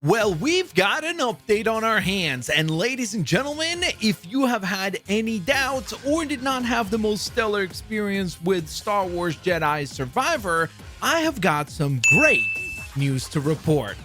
Well, we've got an update on our hands, and ladies and gentlemen, if you have had any doubts or did not have the most stellar experience with Star Wars Jedi Survivor, I have got some great news to report.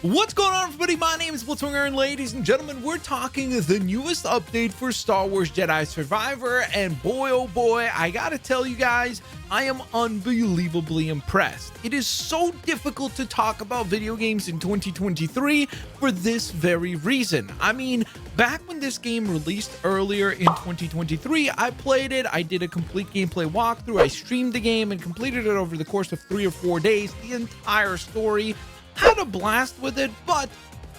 What's going on, everybody? My name is Blitzwinger, and ladies and gentlemen, we're talking the newest update for Star Wars Jedi Survivor, and boy, oh boy, I gotta tell you guys, I am unbelievably impressed. It is so difficult to talk about video games in 2023 for this very reason. I mean, back when this game released earlier in 2023, I played it, I did a complete gameplay walkthrough, I streamed the game and completed it over the course of 3 or 4 days, the entire story. Had a blast with it, but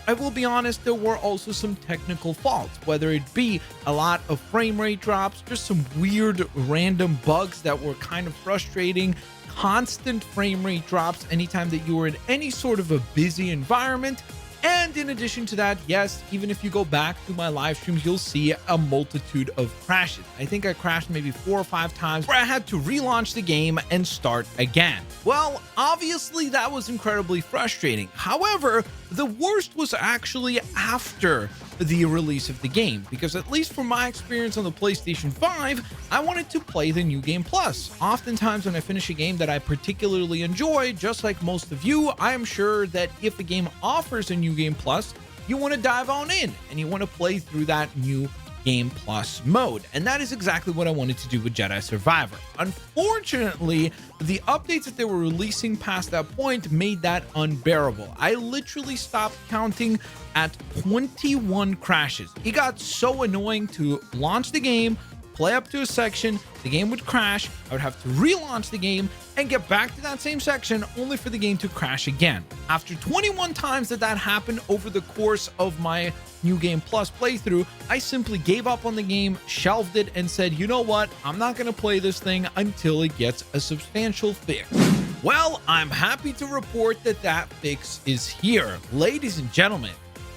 I will be honest, there were also some technical faults, whether it be a lot of frame rate drops, just some weird random bugs that were kind of frustrating, constant frame rate drops anytime that you were in any sort of a busy environment. And in addition to that, yes, even if you go back to my live streams, you'll see a multitude of crashes. I think I crashed maybe 4 or 5 times where I had to relaunch the game and start again. Well, obviously that was incredibly frustrating. However, the worst was actually after the release of the game, because at least from my experience on the PlayStation 5, I wanted to play the New Game Plus. Oftentimes when I finish a game that I particularly enjoy, just like most of you, I am sure that if a game offers a New Game Plus, you want to dive on in and you want to play through that New Game Plus mode. And that is exactly what I wanted to do with Jedi Survivor. Unfortunately, the updates that they were releasing past that point made that unbearable. I literally stopped counting at 21 crashes. It got so annoying to launch the game, play up to a section, the game would crash, I would have to relaunch the game and get back to that same section only for the game to crash again. After 21 times that happened over the course of my New Game Plus playthrough, I simply gave up on the game, shelved it, and said, you know what, I'm not going to play this thing until it gets a substantial fix. Well, I'm happy to report that that fix is here. Ladies and gentlemen,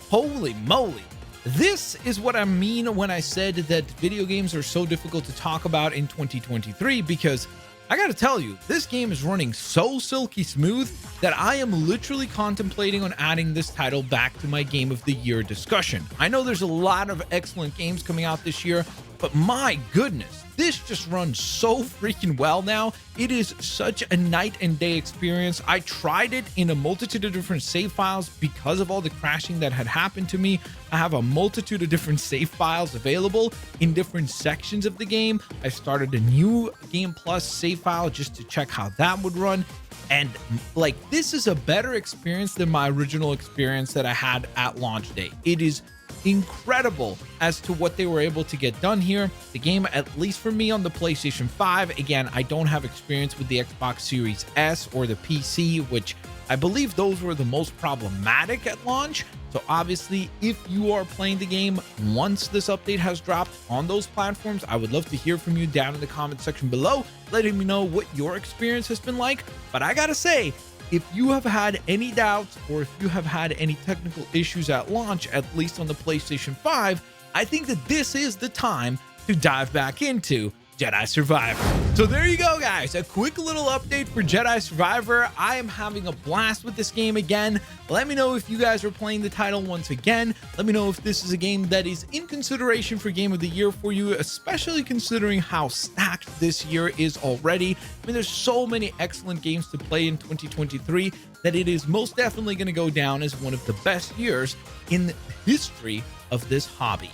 holy moly. This is what I mean when I said that video games are so difficult to talk about in 2023, because I gotta tell you, this game is running so silky smooth that I am literally contemplating on adding this title back to my Game of the Year discussion. I know there's a lot of excellent games coming out this year, but my goodness, this just runs so freaking well now. It is such a night and day experience. I tried it in a multitude of different save files because of all the crashing that had happened to me. I have a multitude of different save files available in different sections of the game. I started a new Game Plus save file just to check how that would run. And like, this is a better experience than my original experience that I had at launch day. It is incredible as to what they were able to get done here. The game, at least for me on the PlayStation 5, again, I don't have experience with the Xbox Series S or the PC, which I believe those were the most problematic at launch. So obviously, if you are playing the game once this update has dropped on those platforms, I would love to hear from you down in the comment section below, letting me know what your experience has been like. But I gotta say, if you have had any doubts or if you have had any technical issues at launch, at least on the PlayStation 5, I think that this is the time to dive back into Jedi Survivor. So there you go, guys. A quick little update for Jedi Survivor. I am having a blast with this game again. Let me know if you guys are playing the title once again. Let me know if this is a game that is in consideration for Game of the Year for you, especially considering how stacked this year is already. I mean, there's so many excellent games to play in 2023 that it is most definitely going to go down as one of the best years in the history of this hobby.